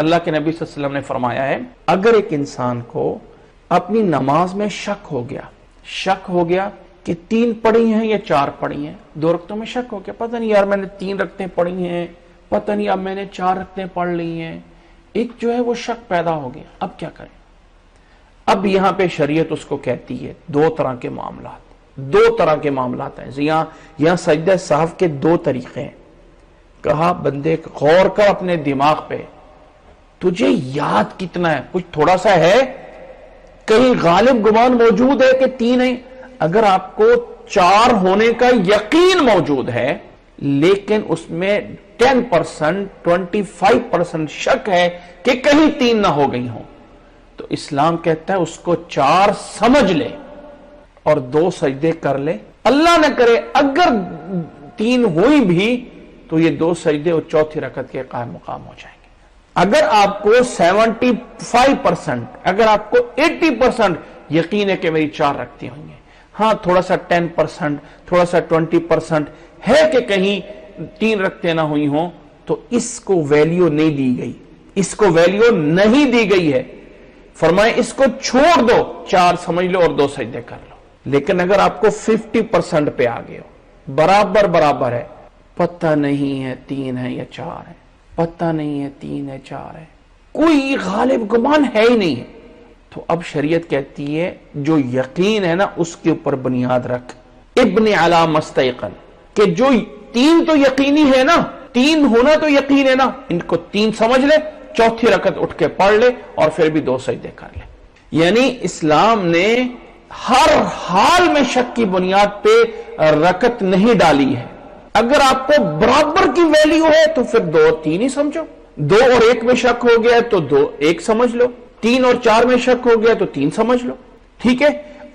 اللہ کے نبی صلی اللہ علیہ وسلم نے فرمایا ہے اگر ایک انسان کو اپنی نماز میں شک ہو گیا کہ 3 پڑھی ہیں یا 4 پڑھی ہیں، 2 رکعتوں میں شک ہو گیا، پتہ نہیں یار میں نے 3 رکعتیں پڑھی ہیں، پتہ نہیں اب میں نے 4 رکعتیں پڑھ لی ہیں، ایک جو ہے وہ شک پیدا ہو گیا، اب کیا کریں؟ اب یہاں پہ شریعت اس کو کہتی ہے 2 طرح کے معاملات ہیں۔ یہاں سجدہ سہو کے 2 طریقے ہیں۔ کہا بندے غور کر اپنے دماغ پہ، تجھے یاد کتنا ہے؟ کچھ تھوڑا سا ہے؟ کہیں غالب گمان موجود ہے کہ 3 ہیں؟ اگر آپ کو 4 ہونے کا یقین موجود ہے لیکن اس میں 10%، 25% شک ہے کہ کہیں 3 نہ ہو گئی ہوں، تو اسلام کہتا ہے اس کو 4 سمجھ لے اور 2 سجدے کر لے۔ اللہ نہ کرے اگر 3 ہوئی بھی تو یہ 2 سجدے اور 4تھی رکعت کے قائم مقام ہو جائیں گے۔ اگر آپ کو 75%، اگر آپ کو 80% یقین ہے کہ میری 4 رکعتیں ہوئی ہیں، ہاں تھوڑا سا 10%، تھوڑا سا 20% ہے کہ کہیں 3 رکعتیں نہ ہوئی ہوں، تو اس کو ویلیو نہیں دی گئی ہے۔ فرمائے اس کو چھوڑ دو، 4 سمجھ لو اور 2 سجدے کر لو۔ لیکن اگر آپ کو 50% پہ آ گئے ہو، برابر ہے، پتہ نہیں ہے 3 ہے یا 4 ہے، پتہ نہیں ہے 3 ہے 4 ہے، کوئی غالب گمان ہے ہی نہیں ہے، تو اب شریعت کہتی ہے جو یقین ہے نا اس کے اوپر بنیاد رکھ، ابن علی مستیقن، کہ جو 3 تو یقینی ہے نا، 3 ہونا تو یقین ہے نا، ان کو 3 سمجھ لے، 4تھی رکعت اٹھ کے پڑھ لے اور پھر بھی 2 سجدے کر لے۔ یعنی اسلام نے ہر حال میں شک کی بنیاد پہ رکعت نہیں ڈالی ہے۔ اگر آپ کو برابر کی ویلیو ہے تو پھر 2 اور 3 ہی سمجھو، 2 اور 1 میں شک ہو گیا تو 2 1 سمجھ لو، 3 اور 4 میں شک ہو گیا تو 3 سمجھ لو، ٹھیک ہے۔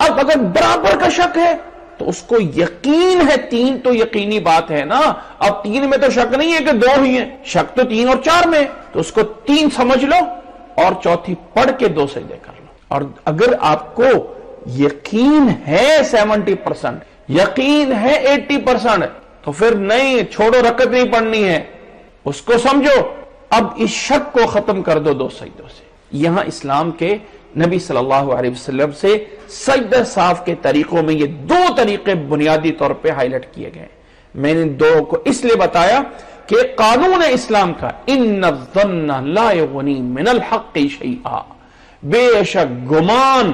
اب اگر برابر کا شک ہے تو اس کو یقین ہے، 3 تو یقینی بات ہے نا، اب 3 میں تو شک نہیں ہے کہ 2 ہی ہیں، شک تو 3 اور 4 میں، تو اس کو 3 سمجھ لو اور 4تھی پڑھ کے 2 سجدے کر لو۔ اور اگر آپ کو یقین ہے 70%، یقین ہے 80%، تو پھر نہیں، چھوڑو، رکعت نہیں پڑھنی ہے، اس کو سمجھو، اب اس شک کو ختم کر دو 2 سجدوں سے۔ یہاں اسلام کے نبی صلی اللہ علیہ وسلم سے سجدہ سہو کے طریقوں میں یہ 2 طریقے بنیادی طور پہ ہائی لائٹ کیے گئے۔ میں نے 2 کو اس لیے بتایا کہ قانون اسلام کا ان الظن لا یغنی من الحق شیئا، بے شک گمان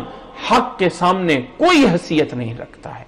حق کے سامنے کوئی حیثیت نہیں رکھتا ہے۔